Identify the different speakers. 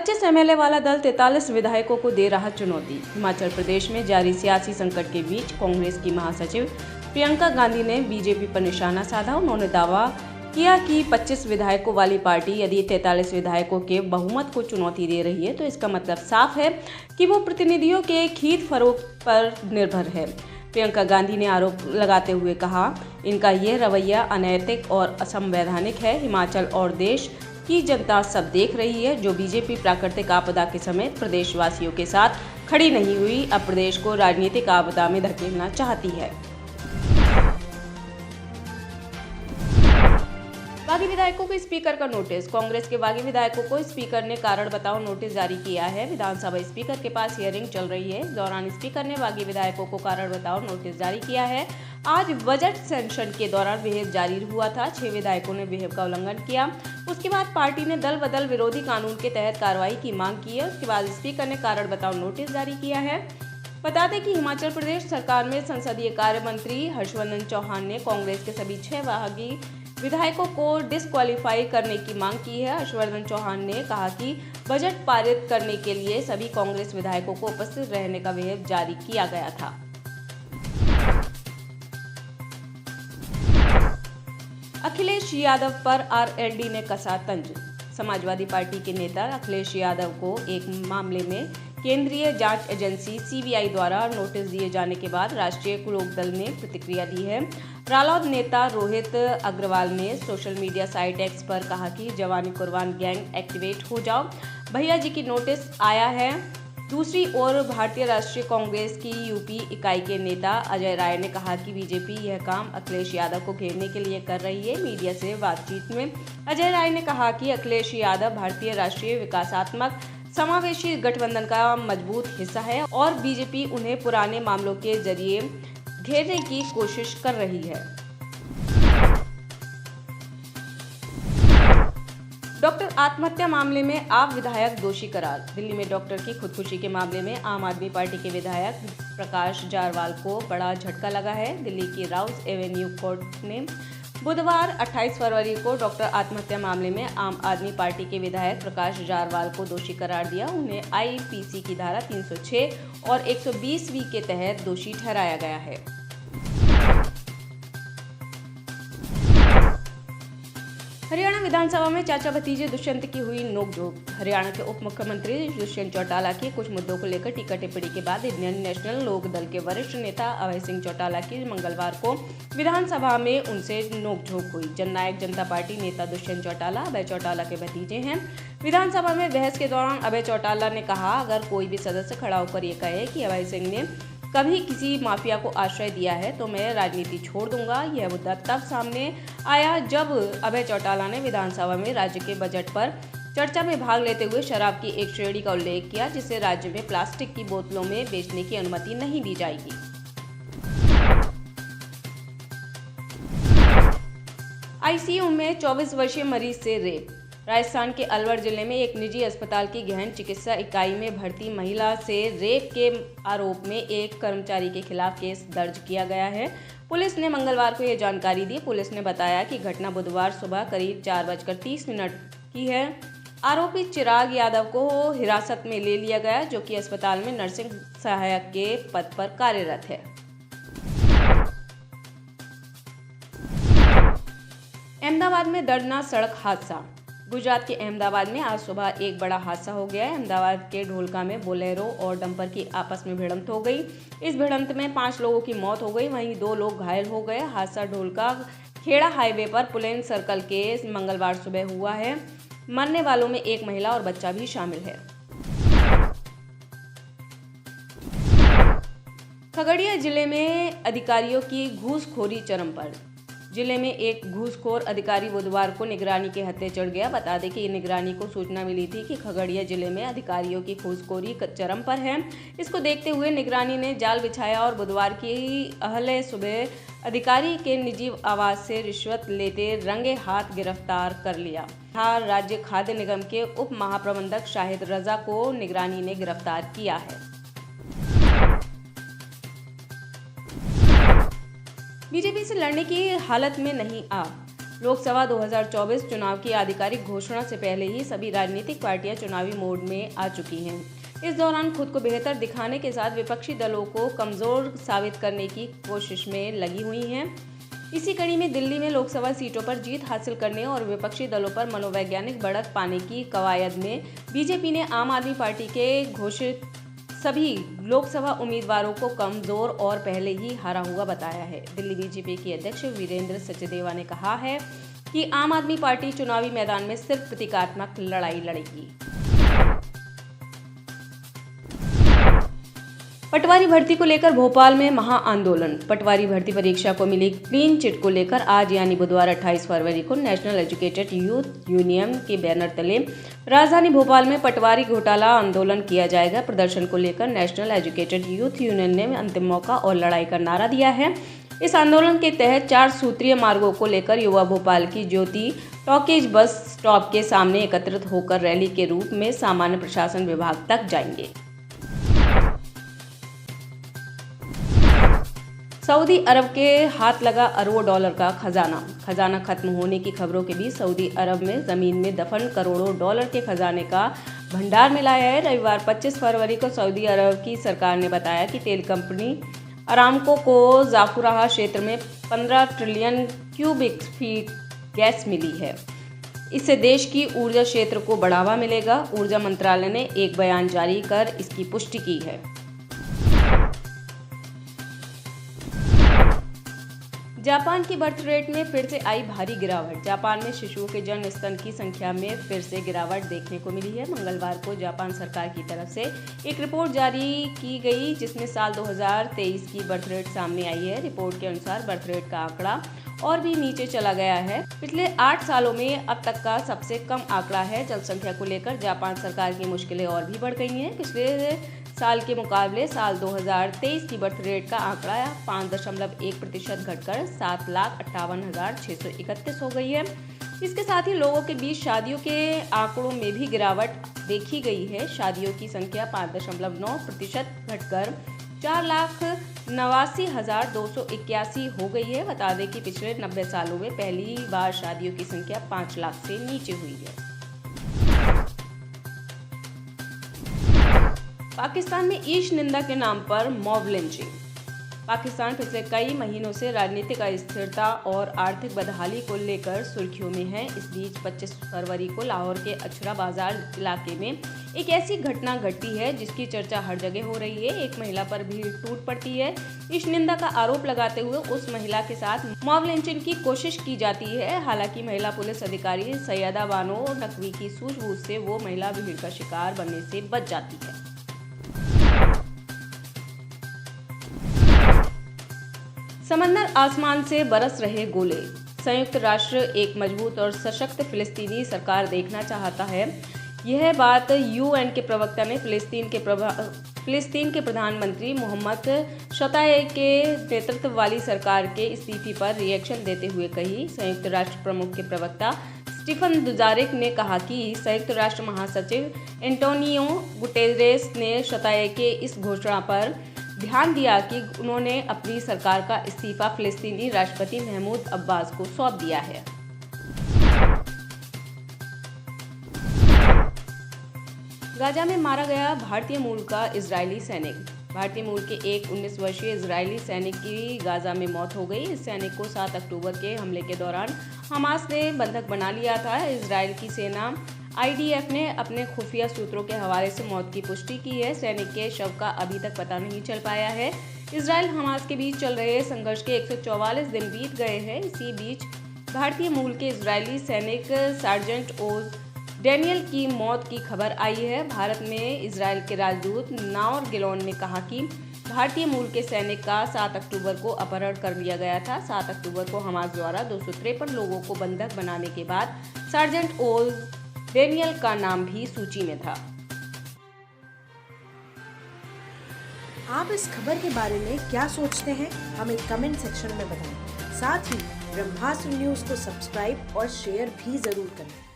Speaker 1: 25 MLA वाला दल 43 विधायकों को दे रहा चुनौती। हिमाचल प्रदेश में जारी सियासी संकट के बीच कांग्रेस की महासचिव प्रियंका गांधी ने बीजेपी पर निशाना साधा। उन्होंने दावा किया कि 25 विधायकों वाली पार्टी यदि 43 विधायकों के बहुमत को चुनौती दे रही है तो इसका मतलब साफ है कि वो प्रतिनिधियों के खरीद फरोख्त पर निर्भर है। प्रियंका गांधी ने आरोप लगाते हुए कहा, इनका यह रवैया अनैतिक और असंवैधानिक है। हिमाचल और देश की जनता सब देख रही है। जो बीजेपी प्राकृतिक आपदा के समय प्रदेशवासियों के साथ खड़ी नहीं हुई, अब प्रदेश को राजनीतिक आपदा में धकेलना चाहती है। बागी विधायकों को स्पीकर का नोटिस। कांग्रेस के बागी विधायकों को स्पीकर ने कारण बताओ नोटिस जारी किया है। विधानसभा स्पीकर के पास हियरिंग चल रही है। इस दौरान स्पीकर ने बागी विधायकों को कारण बताओ नोटिस जारी किया है। आज बजट सेशन के दौरान विहेव जारी हुआ था। 6 विधायकों ने विहेव का उल्लंघन किया। उसके बाद पार्टी ने दल बदल विरोधी कानून के तहत कार्रवाई की मांग की है। उसके बाद स्पीकर ने कारण बताओ नोटिस जारी किया है। बता दें कि हिमाचल प्रदेश सरकार में संसदीय कार्य मंत्री हर्षवर्धन चौहान ने कांग्रेस के सभी 6 बागी विधायकों को डिस्क्वालीफाई करने की मांग की है। हर्षवर्धन चौहान ने कहा कि बजट पारित करने के लिए सभी कांग्रेस विधायकों को उपस्थित रहने का विहेव जारी किया गया था। अखिलेश यादव पर आरएलडी ने कसा तंज। समाजवादी पार्टी के नेता अखिलेश यादव को एक मामले में केंद्रीय जांच एजेंसी सीबीआई द्वारा नोटिस दिए जाने के बाद राष्ट्रीय लोकदल ने प्रतिक्रिया दी है। रालोद नेता रोहित अग्रवाल ने सोशल मीडिया साइट एक्स पर कहा कि जवानी कुर्बान गैंग एक्टिवेट हो जाओ, भैया जी की नोटिस आया है। दूसरी ओर भारतीय राष्ट्रीय कांग्रेस की यूपी इकाई के नेता अजय राय ने कहा कि बीजेपी यह काम अखिलेश यादव को घेरने के लिए कर रही है। मीडिया से बातचीत में अजय राय ने कहा कि अखिलेश यादव भारतीय राष्ट्रीय विकासात्मक समावेशी गठबंधन का मजबूत हिस्सा है और बीजेपी उन्हें पुराने मामलों के जरिए घेरने की कोशिश कर रही है। डॉक्टर आत्महत्या मामले में आप विधायक दोषी करार। दिल्ली में डॉक्टर की खुदकुशी के मामले में आम आदमी पार्टी के विधायक प्रकाश जारवाल को बड़ा झटका लगा है। दिल्ली की राउस एवेन्यू कोर्ट ने बुधवार 28 फरवरी को डॉक्टर आत्महत्या मामले में आम आदमी पार्टी के विधायक प्रकाश जारवाल को दोषी करार दिया। उन्हें आईपीसी की धारा 306 और 120 के तहत दोषी ठहराया गया है। हरियाणा विधानसभा में चाचा भतीजे दुष्यंत की हुई नोकझोंक। हरियाणा के उप मुख्यमंत्री दुष्यंत चौटाला की कुछ मुद्दों को लेकर टीका टिप्पणी के बाद इंडियन नेशनल लोक दल के वरिष्ठ नेता अभय सिंह चौटाला की मंगलवार को विधानसभा में उनसे नोकझोंक हुई। जननायक जनता पार्टी नेता दुष्यंत चौटाला अभय चौटाला के भतीजे हैं। विधानसभा में बहस के दौरान अभय चौटाला ने कहा, अगर कोई भी सदस्य खड़ा होकर ये कहे कि अभय सिंह ने कभी किसी माफिया को आश्रय दिया है तो मैं राजनीति छोड़ दूंगा। यह मुद्दा तब सामने आया जब अभय चौटाला ने विधानसभा में राज्य के बजट पर चर्चा में भाग लेते हुए शराब की एक श्रेणी का उल्लेख किया जिसे राज्य में प्लास्टिक की बोतलों में बेचने की अनुमति नहीं दी जाएगी। आईसीयू में 24 वर्षीय मरीज से रेप। राजस्थान के अलवर जिले में एक निजी अस्पताल की गहन चिकित्सा इकाई में भर्ती महिला से रेप के आरोप में एक कर्मचारी के खिलाफ केस दर्ज किया गया है। पुलिस ने मंगलवार को यह जानकारी दी। पुलिस ने बताया कि घटना बुधवार सुबह करीब 4:30 की है। आरोपी चिराग यादव को हिरासत में ले लिया गया, जो कि अस्पताल में नर्सिंग सहायक के पद पर कार्यरत है। अहमदाबाद में दर्दनाक सड़क हादसा। गुजरात के अहमदाबाद में आज सुबह एक बड़ा हादसा हो गया है। अहमदाबाद के ढोलका में बोलेरो और डंपर की आपस में भिड़ंत हो गई। इस भिड़ंत में 5 लोगों की मौत हो गई, वहीं 2 लोग घायल हो गए। हादसा ढोलका खेड़ा हाईवे पर पुलेन सर्कल के मंगलवार सुबह हुआ है। मरने वालों में एक महिला और बच्चा भी शामिल है। खगड़िया जिले में अधिकारियों की घूसखोरी चरम पर। जिले में एक घूसखोर अधिकारी बुधवार को निगरानी के हत्थे चढ़ गया। बता दें कि निगरानी को सूचना मिली थी कि खगड़िया जिले में अधिकारियों की घूसखोरी चरम पर है। इसको देखते हुए निगरानी ने जाल बिछाया और बुधवार की अहले सुबह अधिकारी के निजी आवास से रिश्वत लेते रंगे हाथ गिरफ्तार कर लिया। राज्य खाद्य निगम के उप महाप्रबंधक शाहिद रजा को निगरानी ने गिरफ्तार किया है। बीजेपी से लड़ने की हालत में नहीं आप। लोकसभा 2024 चुनाव की आधिकारिक घोषणा से पहले ही सभी राजनीतिक पार्टियां चुनावी मोड में आ चुकी हैं। इस दौरान खुद को बेहतर दिखाने के साथ विपक्षी दलों को कमजोर साबित करने की कोशिश में लगी हुई हैं। इसी कड़ी में दिल्ली में लोकसभा सीटों पर जीत हासिल करने और विपक्षी दलों पर मनोवैज्ञानिक बढ़त पाने की कवायद में बीजेपी ने आम आदमी पार्टी के घोषित सभी लोकसभा उम्मीदवारों को कमजोर और पहले ही हारा हुआ बताया है। दिल्ली बीजेपी के अध्यक्ष वीरेंद्र सचदेवा ने कहा है कि आम आदमी पार्टी चुनावी मैदान में सिर्फ प्रतीकात्मक लड़ाई लड़ेगी। पटवारी भर्ती को लेकर भोपाल में महाआंदोलन। पटवारी भर्ती परीक्षा को मिली क्लीन चिट को लेकर आज यानी बुधवार 28 फरवरी को नेशनल एजुकेटेड यूथ यूनियन के बैनर तले राजधानी भोपाल में पटवारी घोटाला आंदोलन किया जाएगा। प्रदर्शन को लेकर नेशनल एजुकेटेड यूथ यूनियन ने अंतिम मौका और लड़ाई का नारा दिया है। इस आंदोलन के तहत 4 सूत्रीय मार्गों को लेकर युवा भोपाल की ज्योति टॉकीज बस स्टॉप के सामने एकत्रित होकर रैली के रूप में सामान्य प्रशासन विभाग तक जाएंगे। सऊदी अरब के हाथ लगा अरबों डॉलर का खजाना खत्म होने की खबरों के बीच सऊदी अरब में जमीन में दफन करोड़ों डॉलर के खजाने का भंडार मिला है। रविवार 25 फरवरी को सऊदी अरब की सरकार ने बताया कि तेल कंपनी अरामको को जाफुराह क्षेत्र में 15 ट्रिलियन क्यूबिक फीट गैस मिली है। इससे देश की ऊर्जा क्षेत्र को बढ़ावा मिलेगा। ऊर्जा मंत्रालय ने एक बयान जारी कर इसकी पुष्टि की है। जापान की बर्थ रेट में फिर से आई भारी गिरावट। जापान में शिशुओं के जन्म स्तन की संख्या में फिर से गिरावट देखने को मिली है। मंगलवार को जापान सरकार की तरफ से एक रिपोर्ट जारी की गई जिसमें साल 2023 की बर्थ रेट सामने आई है। रिपोर्ट के अनुसार बर्थ रेट का आंकड़ा और भी नीचे चला गया है। पिछले 8 सालों में अब तक का सबसे कम आंकड़ा है। जनसंख्या को लेकर जापान सरकार की मुश्किलें और भी बढ़ गई हैं। पिछले साल के मुकाबले साल 2023 की बर्थ रेट का आंकड़ा 5.1% घटकर 7,58,631 हो गई है। इसके साथ ही लोगों के बीच शादियों के आंकड़ों में भी गिरावट देखी गई है। शादियों की संख्या 5.9% घटकर 4,89,281 हो गई है। बता दें कि पिछले 90 सालों में पहली बार शादियों की संख्या 5 लाख से नीचे हुई है। पाकिस्तान में ईश निंदा के नाम पर मॉब लिंचिंग। पाकिस्तान पिछले कई महीनों से राजनीतिक अस्थिरता और आर्थिक बदहाली को लेकर सुर्खियों में है। इस बीच 25 फरवरी को लाहौर के अछरा बाजार इलाके में एक ऐसी घटना घटी है जिसकी चर्चा हर जगह हो रही है। एक महिला पर भीड़ टूट पड़ती है। ईश निंदा का आरोप लगाते हुए उस महिला के साथ मॉब लिंचिंग की कोशिश की जाती है। हालांकि महिला पुलिस अधिकारी सैयदा बानो नकवी की सूझबूझ से वो महिला भीड़ का शिकार बनने से बच जाती है। समंदर आसमान से बरस रहे गोले। संयुक्त राष्ट्र एक मजबूत और सशक्त फिलिस्तीनी सरकार देखना चाहता है। यह बात यूएन के प्रवक्ता ने फिलिस्तीन के प्रधानमंत्री मोहम्मद शताए के नेतृत्व वाली सरकार के इस्तीफे पर रिएक्शन देते हुए कही। संयुक्त राष्ट्र प्रमुख के प्रवक्ता स्टीफन दुजारिक ने कहा कि संयुक्त राष्ट्र महासचिव एंटोनियो गुटेरेस ने शताए के इस घोषणा पर ध्यान दिया कि उन्होंने अपनी सरकार का इस्तीफा फिलिस्तीनी राष्ट्रपति महमूद अब्बास को सौंप दिया है। गाजा में मारा गया भारतीय मूल का इजरायली सैनिक। भारतीय मूल के एक 19 वर्षीय इजरायली सैनिक की गाजा में मौत हो गई। इस सैनिक को 7 अक्टूबर के हमले के दौरान हमास ने बंधक बना लिया था। इजरायल की सेना IDF ने अपने खुफिया सूत्रों के हवाले से मौत की पुष्टि की है। सैनिक के शव का अभी तक पता नहीं चल पाया है। इजरायल हमास के बीच चल रहे संघर्ष के 144 दिन बीत गए हैं। इसी बीच भारतीय मूल के इजरायली सैनिक सार्जेंट ओज डैनियल की मौत की खबर आई है। भारत में इजरायल के राजदूत नाओर गिलोन ने कहा कि भारतीय मूल के सैनिक का 7 अक्टूबर को अपहरण कर लिया गया था। 7 अक्टूबर को हमास द्वारा 253 लोगों को बंधक बनाने के बाद सार्जेंट ओज डैनियल का नाम भी सूची में था।
Speaker 2: आप इस खबर के बारे में क्या सोचते हैं, हमें कमेंट सेक्शन में बताएं। साथ ही ब्रह्मास्त्र न्यूज को सब्सक्राइब और शेयर भी जरूर करें।